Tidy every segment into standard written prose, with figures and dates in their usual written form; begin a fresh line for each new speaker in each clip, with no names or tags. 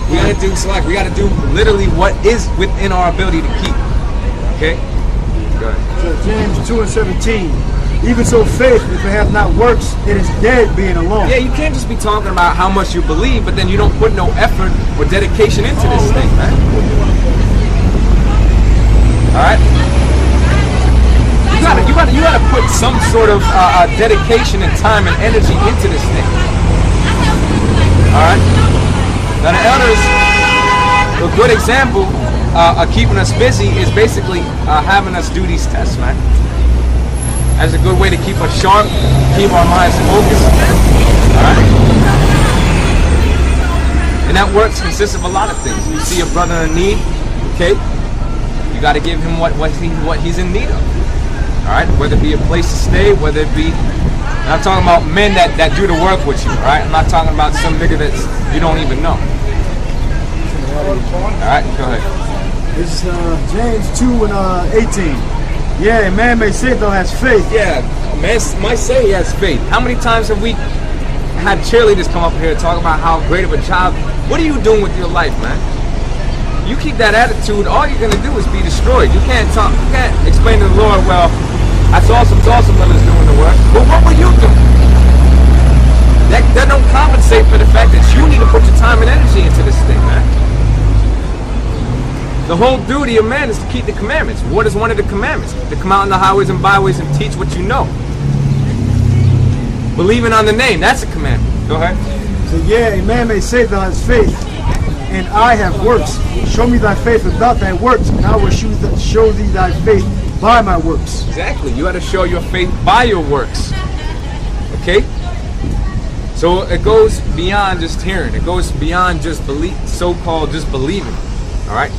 We gotta do select. We gotta do literally what is within our ability to keep. Okay? Go ahead.
So James 2:17. Even so, faith, if it hath not works, it is dead being alone.
Yeah, you can't just be talking about how much you believe, but then you don't put no effort or dedication into this thing, man. All right. You gotta put some sort of dedication and time and energy into this thing. All right. Now the elders, a good example of keeping us busy is basically having us do these tests, man. That's a good way to keep us sharp, keep our minds focused. All right. And that works consists of a lot of things. You see a brother in need, okay? You got to give him what he's in need of. All right, whether it be a place to stay, whether it be, and I'm talking about men that do the work with you, all right? I'm not talking about some nigga that you don't even know. All right, go ahead.
This is James 2:18. Yeah, a man may say though has faith.
Yeah, a man might say he has faith. How many times have we had cheerleaders come up here and talk about how great of a job? What are you doing with your life, man? You keep that attitude, all you're gonna do is be destroyed. You can't explain to the Lord, well, that's awesome brothers doing the work. But what will you do? That don't compensate for the fact that you need to put your time and energy into this thing, man. The whole duty of man is to keep the commandments. What is one of the commandments? To come out in the highways and byways and teach what you know. Believing on the name, that's a commandment. Go ahead.
So yeah, a man may say thou hast faith, and I have works. Show me thy faith without thy works, and I will show thee thy faith by my works.
Exactly. You got to show your faith by your works. Okay? So it goes beyond just hearing. It goes beyond just belief, so-called just believing. All right?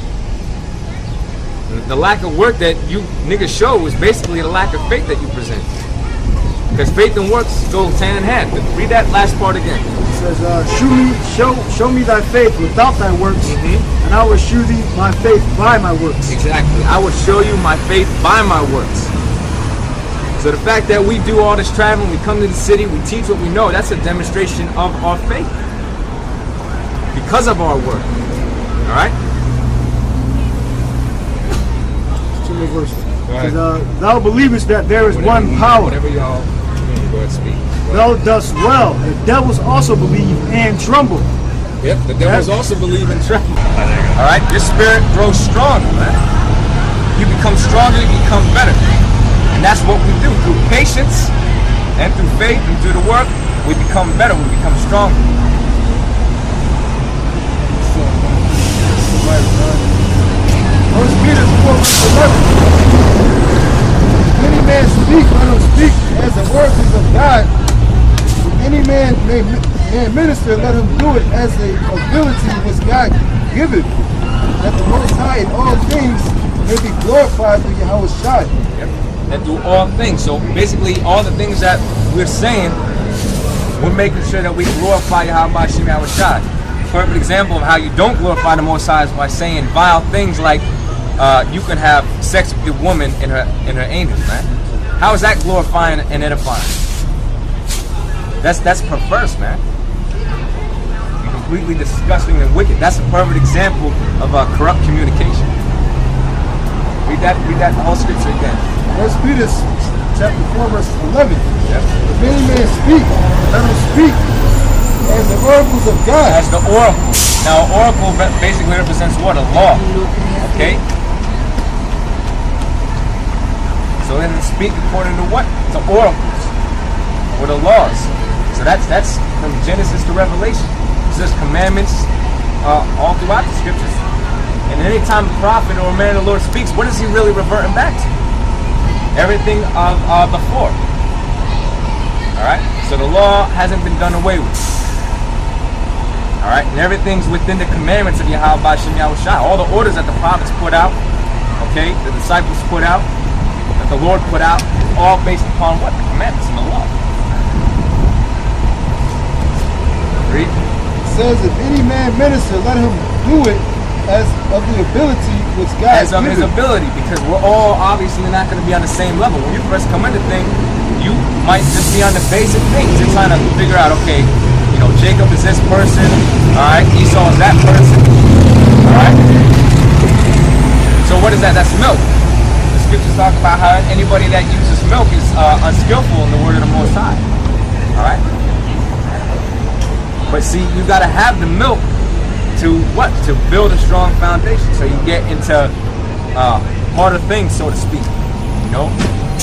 The lack of work that you niggas show is basically the lack of faith that you present. Because faith and works go hand in hand. Read that last part again.
It says, show me thy faith without thy works, and I will shew thee my faith by my works.
Exactly. I will show you my faith by my works. So the fact that we do all this traveling, we come to the city, we teach what we know, that's a demonstration of our faith. Because of our work. All right?
Two more verses. Thou believest that there is one power.
Whatever y'all go ahead and speak.
Thou dost well. The devils also believe and tremble.
Yep, the devils also believe and tremble. All right, your spirit grows stronger, man. You become stronger, you become better. And that's what we do. Through patience and through faith and through the work, we become better, we become stronger.
First Peter 4:11. If any man speak, let him speak as the oracles of God. If any man may minister, let him do it as the ability which God giveth, that the Most High in all things may be glorified through Yahweh Shai.
Yep. And do all things. So basically, all the things that we're saying, we're making sure that we glorify Yahweh Shai. Perfect example of how you don't glorify the Most High is by saying vile things like you can have sex with your woman and her angels, man. How is that glorifying and edifying? That's perverse, man. You're completely disgusting and wicked. That's a perfect example of corrupt communication. Read that whole scripture again.
First Peter chapter 4 verse 11.
Yep.
If any man speak, let him speak as the oracles of God.
As the oracle. Now, oracle basically represents what? A law. Okay? So then speak according to what? The oracles. Or the laws. So that's from Genesis to Revelation. It's just commandments all throughout the scriptures. And any time a prophet or a man of the Lord speaks, what is he really reverting back to? Everything of before. Alright? So the law hasn't been done away with. Alright? And everything's within the commandments of Yahweh B'Shem Yahweh Shai. All the orders that the prophets put out, okay, the disciples put out, that the Lord put out, all based upon what? The commandments and the law. Read.
It says, if any man minister, let him do it as of the ability which God
as of his ability, because we're all obviously not going to be on the same level. When you first come into things, you might just be on the basic things. You're trying to figure out, okay, Jacob is this person, all right? Esau is that person, all right? So what is that? That's milk. The scriptures talk about how anybody that uses milk is unskillful in the word of the Most High, all right? But see, you got to have the milk to what? To build a strong foundation, so you get into harder things, so to speak. You know,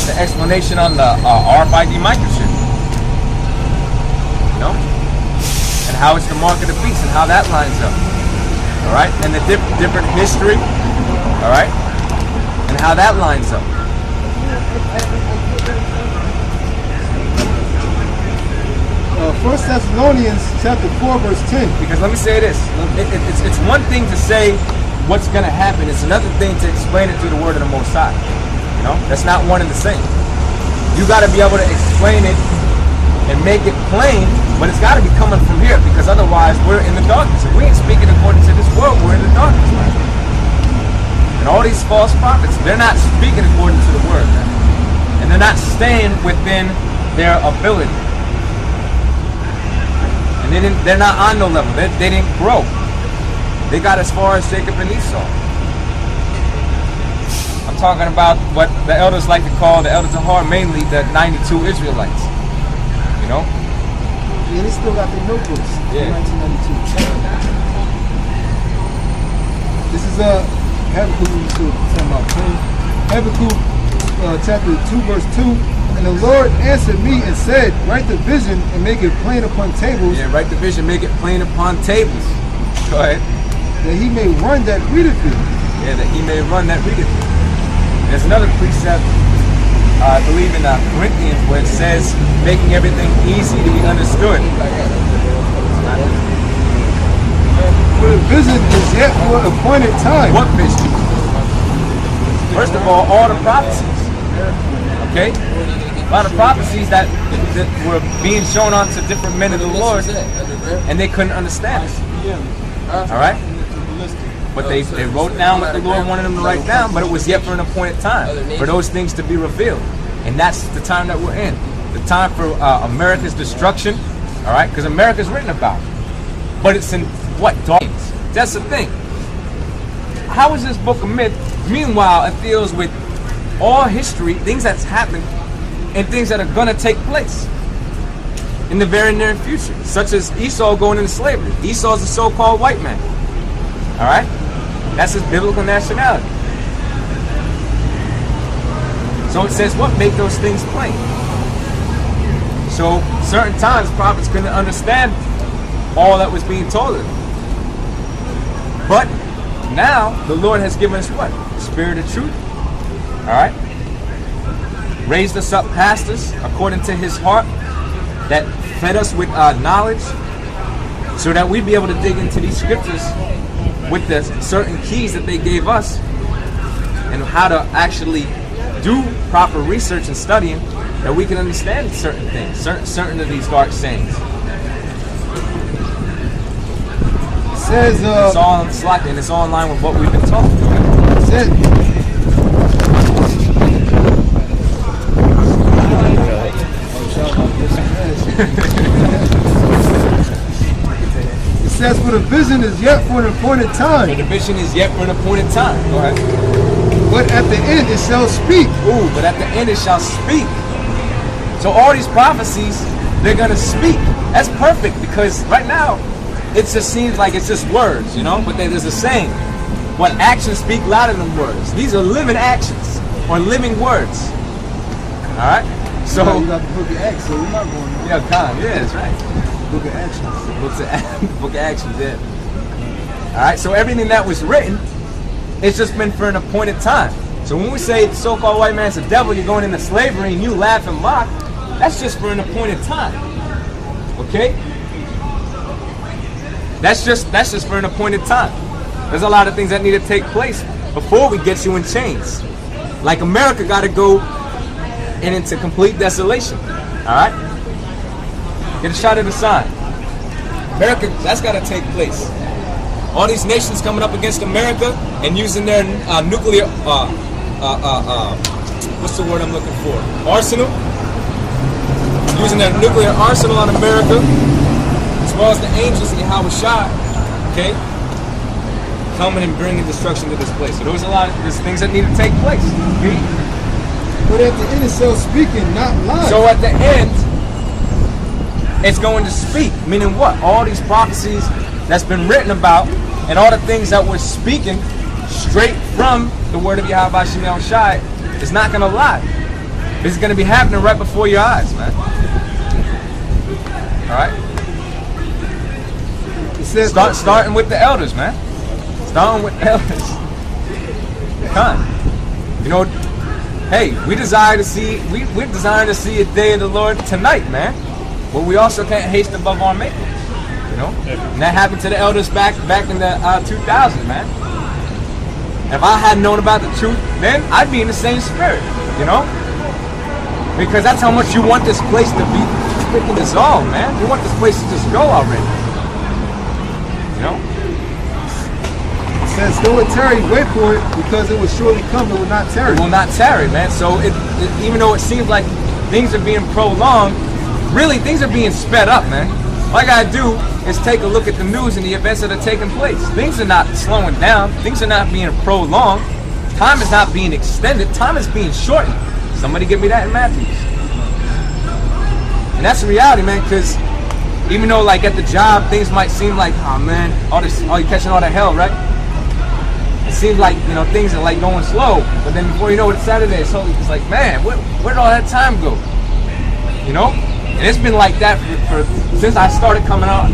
the explanation on the RFID microchip. You know, and how it's the mark of the beast and how that lines up. All right, and the different history. All right, and how that lines up.
First Thessalonians chapter 4 verse 10.
Because let me say this, it's one thing to say what's going to happen. It's another thing to explain it through the word of the Most High. You know, that's not one and the same. You got to be able to explain it and make it plain, but it's got to be coming from here, because otherwise we're in the darkness. If we ain't speaking according to this world, we're in the darkness, man. And all these false prophets, they're not speaking according to the word, man. And they're not staying within their ability. They're not on no level. They didn't grow. They got as far as Jacob and Esau. I'm talking about what the elders like to call, the elders of Har, mainly the 92 Israelites. You know?
Yeah, they still got their notebooks.
Yeah.
1992. This is Habakkuk, Habakkuk chapter 2 verse 2. And the Lord answered me and said, write the vision and make it plain upon tables.
Yeah, write the vision, make it plain upon tables. Go ahead.
That he may run that readeth it.
Yeah, that he may run that readeth it. There's another precept, I believe in Corinthians, where it says, making everything easy to be understood.
For the vision is yet for an appointed time.
What vision? First of all the prophecies. Okay? A lot of prophecies that were being shown onto different men of the Lord, and they couldn't understand it. Alright? But they wrote down what the Lord wanted them to write down, but it was yet for an appointed time for those things to be revealed. And that's the time that we're in. The time for America's destruction. Alright? Because America's written about. But it's in what? Darkness. That's the thing. How is this book a myth? Meanwhile, it deals with all history, things that's happened, and things that are going to take place in the very near future, such as Esau going into slavery. Esau is a so-called white man. All right? That's his biblical nationality. So it says what? Make those things plain. So certain times prophets couldn't understand all that was being told of them. But now the Lord has given us what? The spirit of truth. Alright? Raised us up pastors according to his heart, that fed us with knowledge, so that we'd be able to dig into these scriptures with the certain keys that they gave us, and how to actually do proper research and studying, that we can understand certain things, certain of these dark sayings.
It says
it's all on Slack, and it's all in line with what we've been talking about.
It says, it says, for the vision is yet for an appointed time.
So the vision is yet for an appointed time. Go ahead.
But at the end it shall speak.
Ooh, but at the end it shall speak. So all these prophecies, they're going to speak. That's perfect, because right now, it just seems like it's just words, you know? But there's a saying, what actions speak louder than words. These are living actions, or living words. Alright? So
you got the book of Acts, so we're not going there.
Yeah, yeah, that's right.
Book of Actions.
Book of Actions, yeah. Alright, so everything that was written, it's just been for an appointed time. So when we say the so-called white man's the devil, you're going into slavery and you laugh and mock, that's just for an appointed time. Okay? That's just for an appointed time. There's a lot of things that need to take place before we get you in chains. Like America got to go and into complete desolation. Alright? Get a shot of the sun. America, that's got to take place. All these nations coming up against America and using their nuclear, what's the word I'm looking for? Arsenal? Using their nuclear arsenal on America. It's well as the angels in Yahweh Shai, okay, coming and bringing destruction to this place. So there's things that need to take place. Okay?
But at the end, it's self-speaking, not lying.
So at the end, it's going to speak. Meaning what? All these prophecies that's been written about, and all the things that we're speaking straight from the word of Yahweh Shai Shai, is not going to lie. This is going to be happening right before your eyes, man. All right.
It says
starting with the elders, man. Starting with the elders. Come, you know, hey, we desire to see a day of the Lord tonight, man. But we also can't haste above our making. You know, and that happened to the elders back in the 2000s, man. If I had known about the truth then, I'd be in the same spirit, you know? Because that's how much you want this place to be freaking dissolved, man. You want this place to just go already. You know?
It says, though it tarry, wait for it, because it will surely come, it will not tarry.
It will not tarry, man. So even though it seems like things are being prolonged, really things are being sped up, man. All I gotta do is take a look at the news and the events that are taking place. Things are not slowing down. Things are not being prolonged. Time is not being extended. Time is being shortened. Somebody give me that in Matthew. And that's the reality, man, because even though like at the job, things might seem like, oh man, you're catching all that hell, right? It seems like, you know, things are like going slow. But then before you know it, it's Saturday. So it's like, man, where did all that time go? You know? And it's been like that for since I started coming out.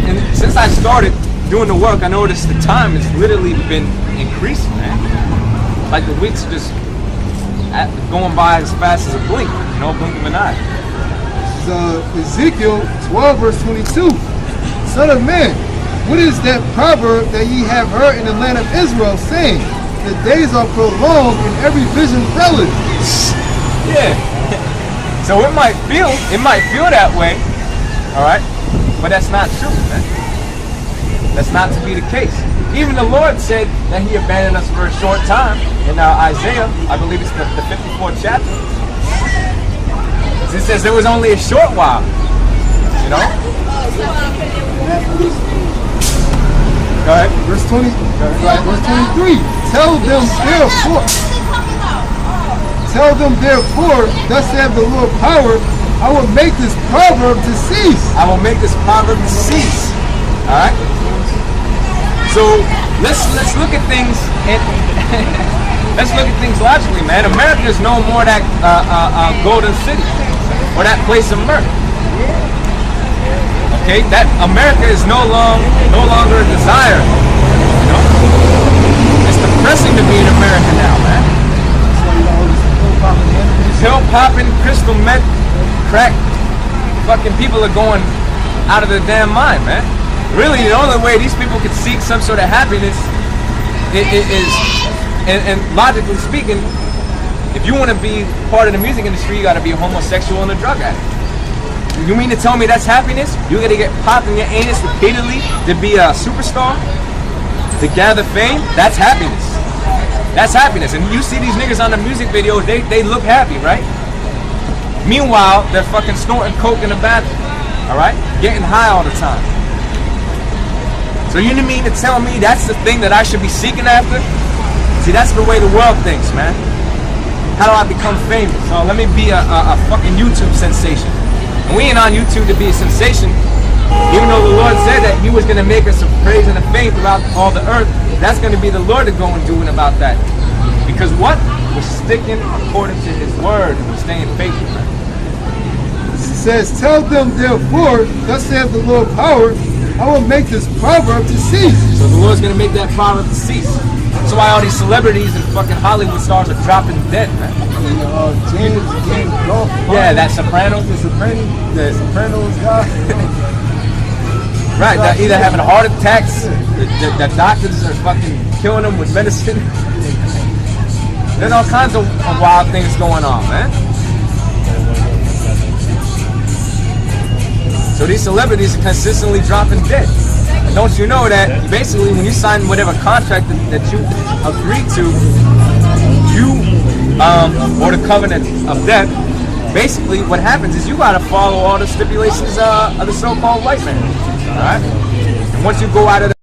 And since I started doing the work, I noticed the time has literally been increasing, man. Like the weeks are just going by as fast as a blink, you know, blink of an eye.
Ezekiel 12 verse 22. Son of man, what is that proverb that ye have heard in the land of Israel, saying, the days are prolonged and every vision faileth?
Yeah. So it might feel that way, all right, but that's not true, man. That's not to be the case. Even the Lord said that He abandoned us for a short time in Isaiah. I believe it's the 54th chapter. It says it was only a short while, you know.
Go ahead. Verse 20. Verse 23. Tell them therefore, thus saith the Lord power, I will make this proverb to cease.
I will make this proverb to cease. All right. So let's look at things and let's look at things logically, man. America is no more that golden city or that place of myrrh. Okay, that America is no longer a desire. You know, it's depressing to be in America now, man. Pill popping, crystal meth, crack, fucking people are going out of their damn mind, man. Really, the only way these people can seek some sort of happiness is, and logically speaking, if you want to be part of the music industry, you got to be a homosexual and a drug addict. You mean to tell me that's happiness? You got to get popped in your anus repeatedly to be a superstar, to gather fame? That's happiness. That's happiness. And you see these niggas on the music videos, they look happy, right? Meanwhile, they're fucking snorting coke in the bathroom, all right? Getting high all the time. So you mean to tell me that's the thing that I should be seeking after? See, that's the way the world thinks, man. How do I become famous? Oh, let me be a fucking YouTube sensation. And we ain't on YouTube to be a sensation. Even though the Lord said that He was going to make us a praise and a fame throughout all the earth, that's going to be the Lord to go and doing about that. Because what? We're sticking according to His word and we're staying faithful.
It says, tell them therefore, thus saith the Lord power, I will make this proverb to cease.
So the Lord's going to make that proverb to cease. That's why all these celebrities and fucking Hollywood stars are dropping dead, man. Yeah, that Sopranos. The Sopranos guy. Right, they're either having heart attacks, the doctors are fucking killing them with medicine. There's all kinds of wild things going on, man. So these celebrities are consistently dropping dead. And don't you know that basically when you sign whatever contract that you agree to, you or the covenant of death, basically what happens is you got to follow all the stipulations of the so-called white man. All right? And once you go out of